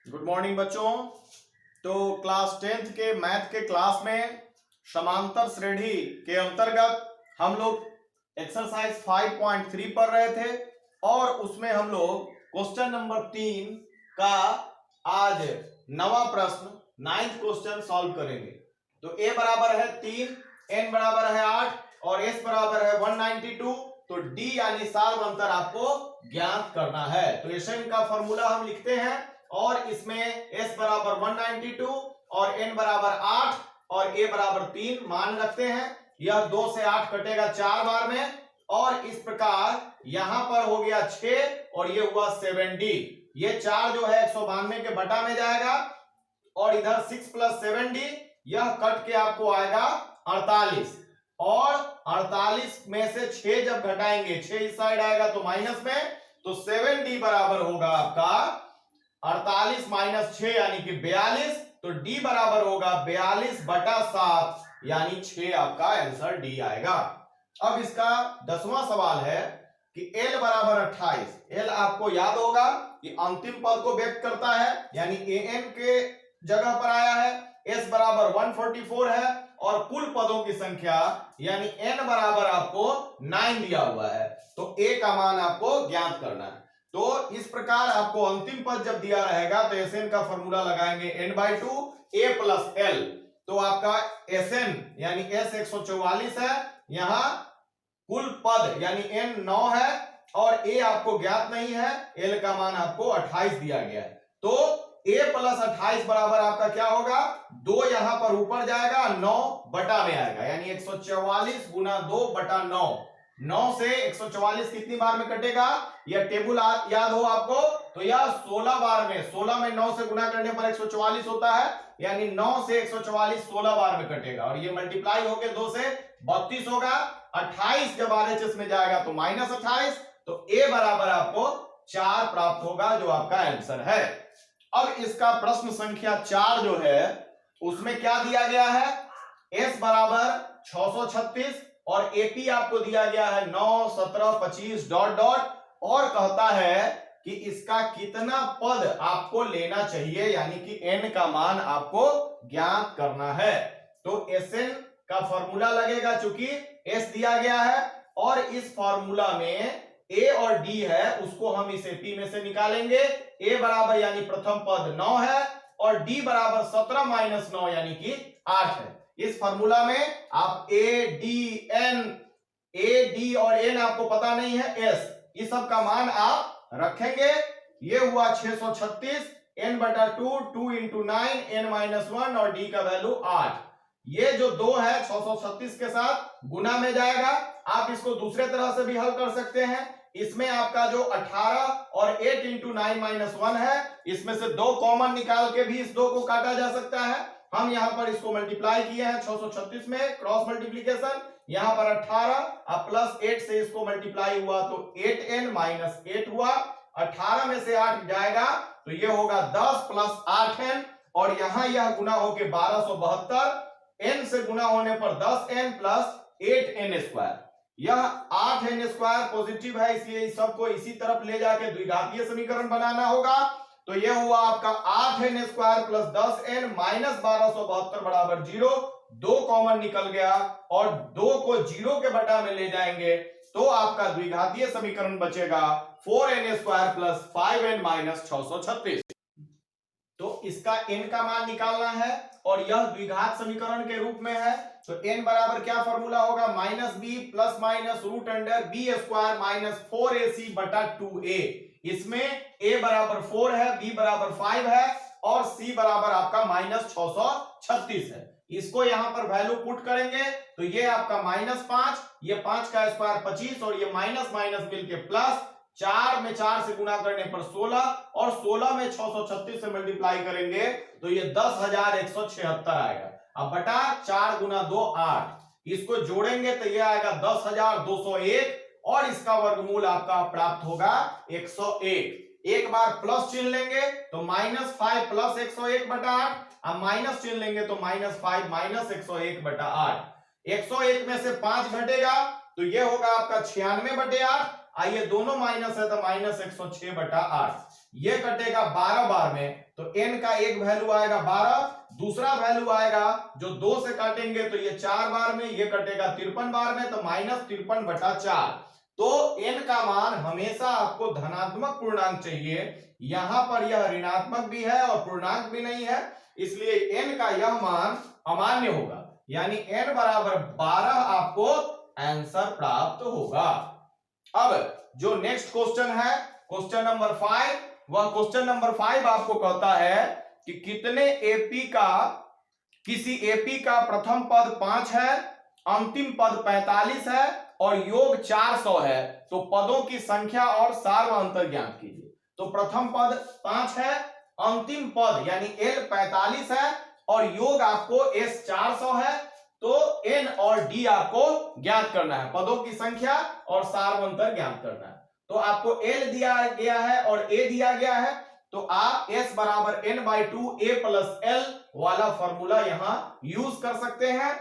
Good morning बच्चों। तो class 10th के मैथ के क्लास में समांतर श्रेणी के अंतर्गत हम लोग एक्सरसाइज 5.3 पढ़ रहे थे और उसमें हम लोग क्वेश्चन नंबर 3 का आज नवा प्रश्न 9th क्वेश्चन सॉल्व करेंगे। तो a बराबर है 3, n बराबर है 8 और s बराबर है 192। तो d यानी सार्व अंतर आपको ज्ञात करना है। तो एशन का फॉर्मूला हम लिखते हैं और इसमें s बराबर 192 और n बराबर 8 और a बराबर 3 मान रखते हैं। यह 2 से 8 कटेगा 4 बार में और इस प्रकार यहां पर हो गया 6 और ये हुआ 7d। ये 4 जो है 192 के बटा में जाएगा और इधर 6 + 7d यह कट के आपको आएगा 48 और 48 में से 6 जब घटाएंगे 6 इस साइड आएगा तो माइनस में, तो 7d बराबर होगा आपका 48 - 6 यानी कि 42। तो d बराबर होगा 42/7 यानी 6 आपका आंसर d आएगा। अब इसका 10वां सवाल है कि l बराबर 28। l आपको याद होगा कि अंतिम पद को व्यक्त करता है यानी an के जगह पर आया है। s बराबर 144 है और कुल पदों की संख्या यानी n बराबर आपको 9 दिया हुआ है। तो a का मान आपको ज्ञात करना है। तो इस प्रकार आपको अंतिम पद जब दिया रहेगा तो Sn का फॉर्मूला लगाएंगे n/2 a + l। तो आपका Sn यानी s 144 है, यहां कुल पद यानी n 9 है और a आपको ज्ञात नहीं है, l का मान आपको 28 दिया गया है। तो a + 28 बराबर आपका क्या होगा, 2 यहां पर ऊपर जाएगा 9 बटा में आएगा यानी 144 × 2/9। 9 से 144 कितनी बार में कटेगा, यह टेबल याद हो आपको, तो यह 16 बार में, 16 में 9 से गुना करने पर 144 होता है यानी 9 से 144 16 बार में कटेगा और ये मल्टीप्लाई होके 2 से 32 होगा। 28 जब RHS में जाएगा तो -28, तो a बराबर आपको 4 प्राप्त होगा जो आपका आंसर है। अब इसका प्रश्न संख्या 4 जो है उसमें क्या दिया गया है, s बराबर 636 और AP आपको दिया गया है 9 17 25 ... और कहता है कि इसका कितना पद आपको लेना चाहिए यानी कि n का मान आपको ज्ञात करना है। तो Sn का फॉर्मूला लगेगा, चूंकि s दिया गया है और इस फॉर्मूला में a और d है उसको हम इसे p में से निकालेंगे। a बराबर यानी प्रथम पद 9 है और d बराबर 17 - 9 यानी कि 8 है। इस फॉर्मूला में आप a d और n आपको पता नहीं है, s इस सब का मान आप रखेंगे। ये हुआ 636, n/2 2 × 9 n - 1 और d का वैल्यू 8। ये जो 2 है 636 के साथ गुना में जाएगा। आप इसको दूसरे तरह से भी हल कर सकते हैं। इसमें आपका जो 18 और 8 × 9 - 1 है, इसमें से 2 कॉमन निकाल के भी इस 2 को काटा जा सकता है। हम यहां पर इसको मल्टीप्लाई किए हैं 636 में, क्रॉस मल्टीप्लीकेशन, यहां पर 18 अब +8 से इसको मल्टीप्लाई हुआ तो 8n - 8 हुआ। 18 में से 8 जाएगा तो ये होगा 10 + 8n और यहां यह गुना होके 1272, n से गुना होने पर 10n + 8n²। यह 8n² पॉजिटिव है इसलिए इस सबको इसी तरफ ले जाके द्विघातीय समीकरण बनाना होगा। तो यह हुआ आपका 8n² + 10n - 1272 बराबर 0। 2 कॉमन निकल गया और 2 को 0 के बटा में ले जाएंगे तो आपका द्विघातीय समीकरण बचेगा 4n² + 5n - 636। तो इसका n का मान निकालना है और यह द्विघात समीकरण के रूप में है। तो n बराबर क्या फॉर्मूला होगा, -b ± √b² - 4ac/2a। इसमें a बराबर 4 है, b बराबर 5 है और c बराबर आपका -636 है। इसको यहां पर वैल्यू पुट करेंगे तो ये आपका -5, ये 5 का स्क्वायर 25 और ये माइनस माइनस मिलके प्लस, 4 में 4 से गुना करने पर 16 और 16 में 636 से मल्टीप्लाई करेंगे तो ये 10,176 आएगा। अब बटा 4 × 2 8, इसको जोड़ेंगे तो ये आएगा 10,201 और इसका वर्गमूल आपका प्राप्त होगा 101। एक बार प्लस चिन्ह लेंगे तो -5 + 101/8, अब माइनस चिन्ह लेंगे तो -5 - 101/8। 101 में से 5 घटेगा तो ये होगा आपका 96/8। आइए दोनों माइनस है तो -106/8। ये कटेगा 12 बार में, तो n का एक वैल्यू आएगा 12, दूसरा वैल्यू आएगा जो 2 से काटेंगे तो ये 4 बार में, ये कटेगा 53 बार में, तो -53/4। तो n का मान हमेशा आपको धनात्मक पूर्णांक चाहिए, यहां पर यह ऋणात्मक भी है और पूर्णांक भी नहीं है, इसलिए n का यह मान अमान्य होगा, यानी n बराबर 12 आपको आंसर प्राप्त होगा। अब जो नेक्स्ट क्वेश्चन है, क्वेश्चन नंबर 5, वह क्वेश्चन नंबर 5 आपको कहता है कि किसी एपी का प्रथम पद 5 है, अंतिम पद 45 है और योग 400 है, तो पदों की संख्या और सार व अंतर ज्ञात कीजिए। तो प्रथम पद 5 है, अंतिम पद यानी L 45 है और योग आपको S 400 है, तो N और D आपको ज्ञात करना है, पदों की संख्या और सार व अंतर ज्ञात करना है। तो आपको L दिया गया है और A दिया गया है, तो आप S बराबर N/2 A + L वाला फॉर्मूला यहां यूज कर सकते हैं।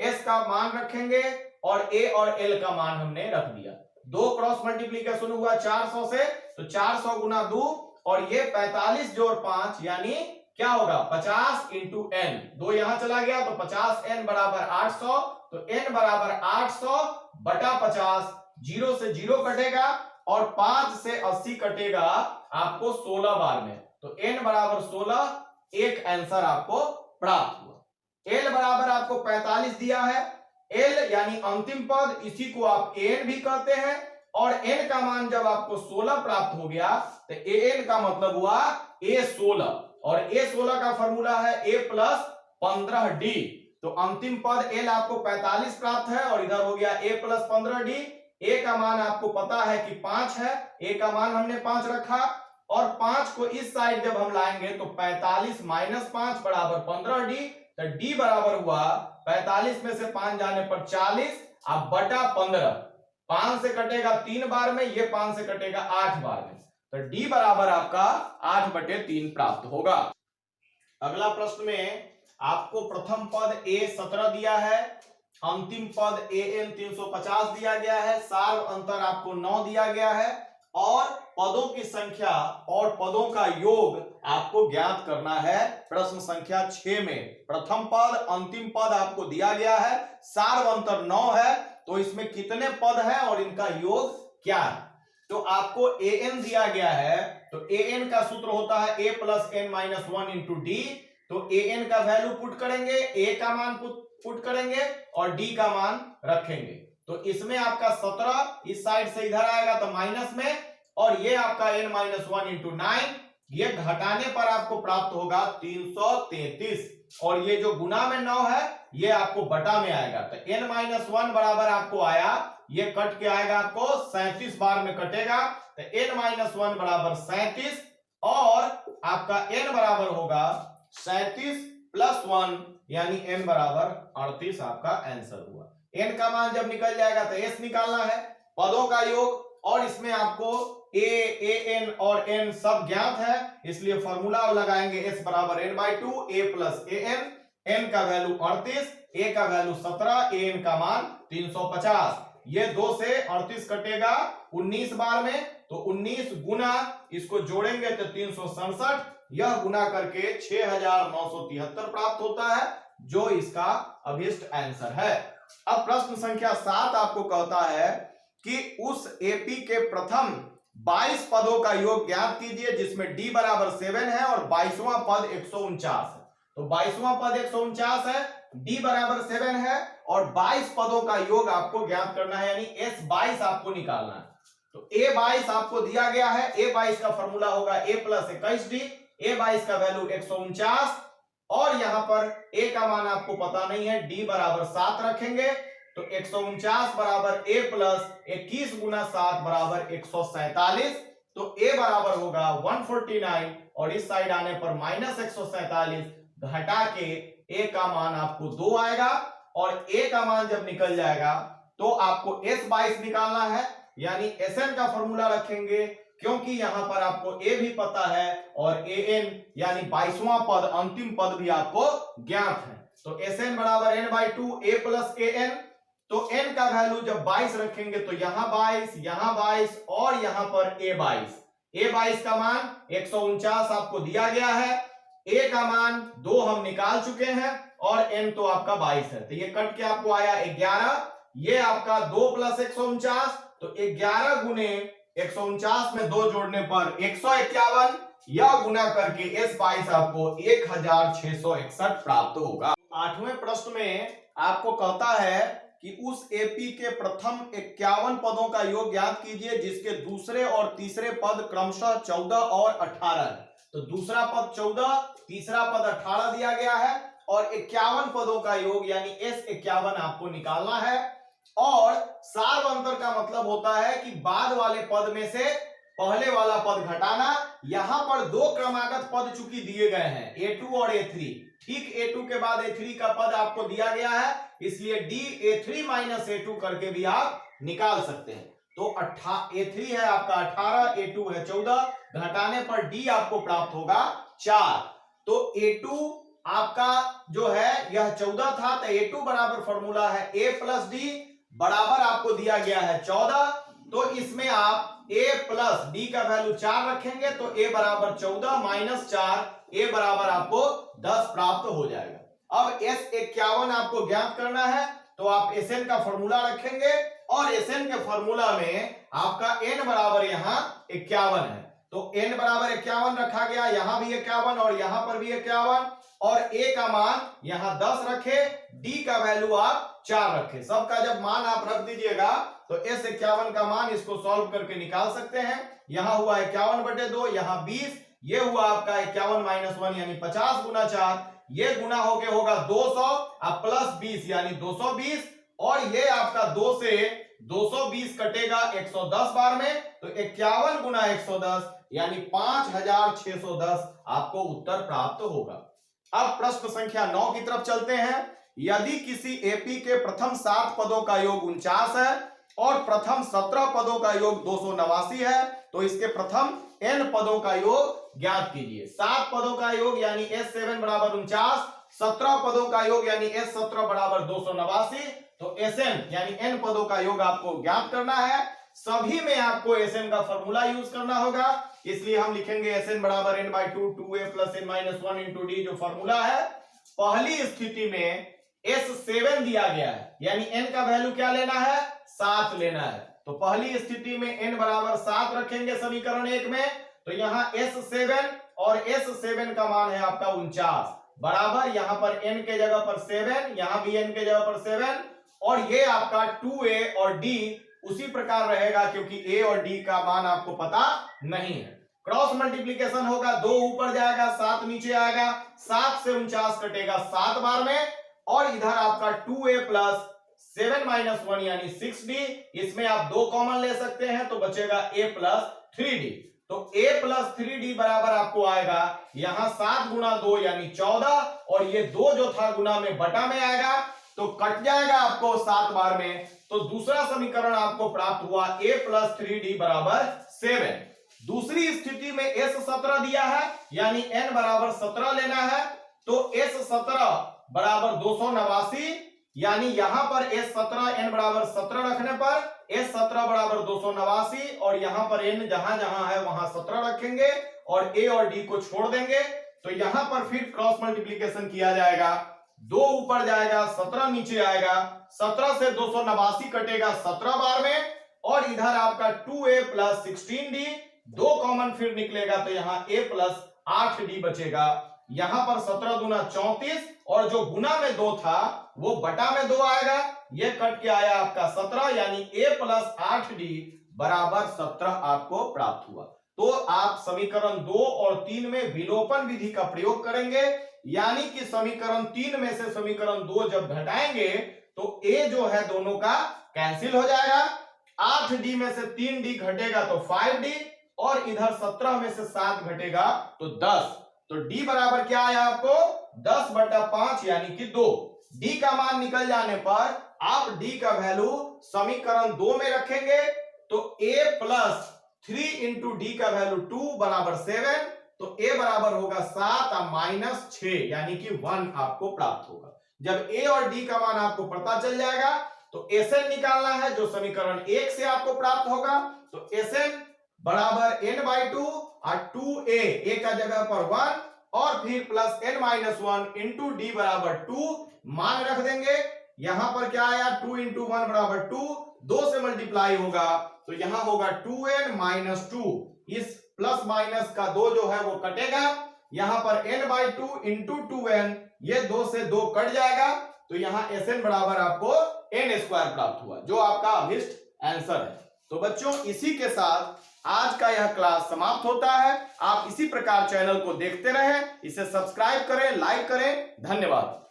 S का मान रखेंगे और A और L का मान हमने रख दिया। 2 क्रॉस मल्टीप्लीकेशन हुआ 400 से, तो 400 गुना 2 और ये 45 जोड़ 5 यानी क्या होगा 50 इंटू n, 2 यहां चला गया तो 50n बराबर 800, तो n बराबर 800 बटा 50, 0 से 0 कटेगा और 5 से 80 कटेगा आपको 16 बार में, तो n बराबर 16, एक आंसर आपको प्राप्त हुआ। l बराबर आपको 45 दिया है, l यानी अंतिम पद, इसी को आप an भी कहते हैं, और n का मान जब आपको 16 प्राप्त हो गया तो an का मतलब हुआ a16, और a16 का फॉर्मूला है a + 15d, तो अंतिम पद l आपको 45 प्राप्त है और इधर हो गया a + 15d। a का मान आपको पता है कि 5 है, a का मान हमने 5 रखा और 5 को इस साइड जब हम लाएंगे तो 45 - 5 बराबर 15d, तो d बराबर हुआ 45 में से 5 जाने पर 40 अब बटा 15, 5 से कटेगा 3 बार में, ये 5 से कटेगा 8 बार में, तो d बराबर आपका 8/3 प्राप्त होगा। अगला प्रश्न में आपको प्रथम पद a 17 दिया है, अंतिम पद an 350 दिया गया है, सार अंतर आपको 9 दिया गया है और पदों की संख्या और पदों का योग आपको ज्ञात करना है। प्रश्न संख्या 6 में प्रथम पद अंतिम पद आपको दिया गया है, सार अंतर 9 है, तो इसमें कितने पद है और इनका योग क्या है। तो आपको an दिया गया है, तो an का सूत्र होता है a + n - 1 × d, तो an का वैल्यू पुट करेंगे, a का मान पुट करेंगे और d का मान रखेंगे, तो इसमें आपका 17 इस साइड से इधर आएगा तो माइनस में, और ये आपका n - 1 × 9, ये घटाने पर आपको प्राप्त होगा 333, और ये जो गुना में 9 है ये आपको बटा में आएगा, तो n - 1 बराबर आपको आया, ये कट के आएगा आपको 37 बार में कटेगा, तो n - 1 बराबर 37 और आपका n बराबर होगा 37 + 1 यानी n बराबर 38 आपका आंसर हुआ। n का मान जब निकल जाएगा तो s निकालना है, पदों का योग, और इसमें आपको a, an और n सब ज्ञात है, इसलिए फॉर्मूला लगाएंगे s बराबर n/2 a + an, n का वैल्यू 38, a का वैल्यू 17, an का मान 350, ये 2 से 38 कटेगा 19 बार में, तो 19 गुना इसको जोड़ेंगे तो 367, यह गुना करके 6973 प्राप्त होता है, जो इसका अभिष्ट आंसर है। अब प्रश्न संख्या 7 आपको कहता है कि उस एपी के प्रथम 22 पदों का योग ज्ञात कीजिए जिसमें d बराबर 7 है और 22वां पद 149 है, तो 22वां पद 149 है, d बराबर 7 है और 22 पदों का योग आपको ज्ञात करना है, यानी s22 आपको निकालना है। तो a22 आपको दिया गया है, a22 का फॉर्मूला होगा a + 21d, a22 का वैल्यू 149 और यहां पर a का मान आपको पता नहीं है, d बराबर 7 रखेंगे, तो 149 बराबर a + 21 × 7 बराबर 147, तो a बराबर होगा 149 और इस साइड आने पर -147, घटा के a का मान आपको 2 आएगा, और a का मान जब निकल जाएगा तो आपको s22 निकालना है, यानी Sn का फॉर्मूला रखेंगे, क्योंकि यहां पर आपको a भी पता है और an यानी 22वां पद अंतिम पद भी आपको ज्ञात है, तो Sn बराबर n/2 a + an, तो n का वैल्यू जब 22 रखेंगे तो यहां 22 और यहां पर a22, A22 का मान 149 आपको दिया गया है, A का मान 2 हम निकाल चुके हैं और N तो आपका 22 है, तो ये कट के आपको आया 11। ये आपका 2 प्लस 149, तो 11 गुने 149 में 2 जोड़ने पर 151, यह गुना करके S22 आपको 1661 प्राप्त होगा। आठवें प्रश्न में आपको कहता है कि उस एपी के प्रथम 51 पदों का योग ज्ञात कीजिए जिसके दूसरे और तीसरे पद क्रमशः 14 और 18 है। तो दूसरा पद 14, तीसरा पद 18 दिया गया है और 51 पदों का योग यानी S51 आपको निकालना है। और सार अंतर का मतलब होता है कि बाद वाले पद में से पहले वाला पद घटाना। यहां पर दो क्रमागत पद चूंकि दिए गए हैं A2 और A3, ठीक A2 के बाद A3 का पद आपको दिया गया है, इसलिए D A3 माइनस A2 करके भी आप निकाल सकते हैं। तो A3 है आपका 18, A2 है 14, घटाने पर D आपको प्राप्त होगा 4। तो A2 आपका जो है यह 14 था, तो A2 बराबर फॉर्मूला है A प्लस D बराबर आपको दिया गया है 14। तो इसमें आप A प्लस डी का वैल्यू 4 रखेंगे तो A बराबर 14 माइनस 4, A बराबर आपको 10 प्राप्त हो जाएगा। अब S51 आपको ज्ञात करना है, तो आप Sn का फॉर्मूला रखेंगे और Sn के फॉर्मूला में आपका n बराबर यहां 51 है, तो n बराबर 51 रखा गया, यहां भी 51 और यहां पर भी 51, और A का मान यहां 10 रखे, D का वैल्यू आप 4 रखे। सबका जब मान आप रख दीजिएगा तो S51 का मान इसको सॉल्व करके निकाल सकते हैं। यहां हुआ 51/2, यहां 20, ये हुआ आपका 51 माइनस 1 यानी 50 गुना 4, ये गुना होके होगा 200 अब प्लस 20 यानी 220, और ये आपका 2 से 220 कटेगा 110 बार में, तो 51 गुना 110 यानी 5610 आपको उत्तर प्राप्त होगा। अब प्रश्न संख्या 9 की तरफ चलते हैं। यदि किसी एपी के प्रथम 7 पदों का योग 49 है और प्रथम 17 पदों का योग 289 है, तो इसके प्रथम n पदों का योग ज्ञात कीजिए। 7 पदों का योग यानी S7 बराबर 49, 17 पदों का योग यानी S17 बराबर 289, तो Sn यानी n पदों का योग आपको ज्ञात करना है। सभी में आपको Sn का फॉर्मूला यूज करना होगा, इसलिए हम लिखेंगे Sn बराबर n/2 2a plus n minus 1 into D जो फॉर्मूला है। पहली स्थिति में S7 दिया गया है, यानी n का वैल्यू क्या लेना है, 7 लेना है, तो पहली स्थिति में n बराबर 7 रखेंगे समीकरण 1 में, तो यहां S7 और S7 का मान है आपका 49 बराबर, यहां पर n के जगह पर 7, यहां भी n के जगह पर 7, और ये आपका 2a और d उसी प्रकार रहेगा क्योंकि a और d का मान आपको पता नहीं है। क्रॉस मल्टीप्लीकेशन होगा, 2 ऊपर जाएगा 7 नीचे आएगा, 7 से 49 कटेगा 7 बार में, और इधर आपका 2a प्लस 7 माइनस 1 यानी 6d, इसमें आप 2 कॉमन ले सकते हैं तो बचेगा a प्लस 3d, तो a प्लस 3d बराबर आपको आएगा यहां 7 गुना 2 यानी 14, और ये 2 जो था गुना में बटा में आएगा तो कट जाएगा आपको 7 बार में, तो दूसरा समीकरण आपको प्राप्त हुआ a प्लस 3d बराबर 7। दूसरी स्थिति में S17 दिया है यानी n बराबर 17 लेना है, तो S17 बराबर 289, यानी यहां पर S17 n बराबर 17 रखने पर S17 बराबर 289, और यहां पर n जहां जहां है वहां 17 रखेंगे और a और d को छोड़ देंगे, तो यहां पर फिर क्रॉस मल्टीप्लीकेशन किया जाएगा, 2 ऊपर जाएगा 17 नीचे आएगा, 17 से 289 कटेगा 17 बार में, और इधर आपका 2a प्लस 16d 2 कॉमन फिर निकलेगा, तो यहाँ a प्लस 8d बचेगा, यहां पर 17 दूना 34, और जो गुना में 2 था वो बटा में 2 आएगा, ये कट के आया आपका 17, यानी a प्लस 8d बराबर 17 आपको प्राप्त हुआ। तो आप समीकरण 2 और 3 में विलोपन विधि का प्रयोग करेंगे, यानी कि समीकरण 3 में से समीकरण 2 जब घटाएंगे तो a जो है दोनों का कैंसिल हो जाएगा, 8d में से 3d घटेगा तो 5d, और इधर 17 में से 7 घटेगा तो 10, तो d बराबर क्या आया आपको 10/5 यानी कि 2। d का मान निकल जाने पर आप d का वैल्यू समीकरण 2 में रखेंगे, तो a प्लस 3 इंटू डी का वैल्यू 2 बराबर 7, तो a बराबर होगा 7 माइनस 6 यानी कि 1 आपको प्राप्त होगा। जब a और d का मान आपको पता चल जाएगा तो Sn निकालना है जो समीकरण 1 से आपको प्राप्त होगा, तो Sn बराबर n/2 और 2a, a का जगह पर 1 और फिर प्लस n-1 इंटू डी बराबर 2 मान रख देंगे। यहां पर क्या आया 2 इंटू 1 बराबर 2, 2 से मल्टीप्लाई होगा तो यहां होगा 2n-2, इस प्लस माइनस का 2 जो है वो कटेगा, यहां पर n/2 इंटू 2n, ये 2 से 2 कट जाएगा तो यहां Sn बराबर आपको n स्क्वायर प्राप्त हुआ, जो आपका अभिष्ट आंसर है। तो बच्चों इसी के साथ आज का यह क्लास समाप्त होता है। आप इसी प्रकार चैनल को देखते रहें, इसे सब्सक्राइब करें, लाइक करें। धन्यवाद।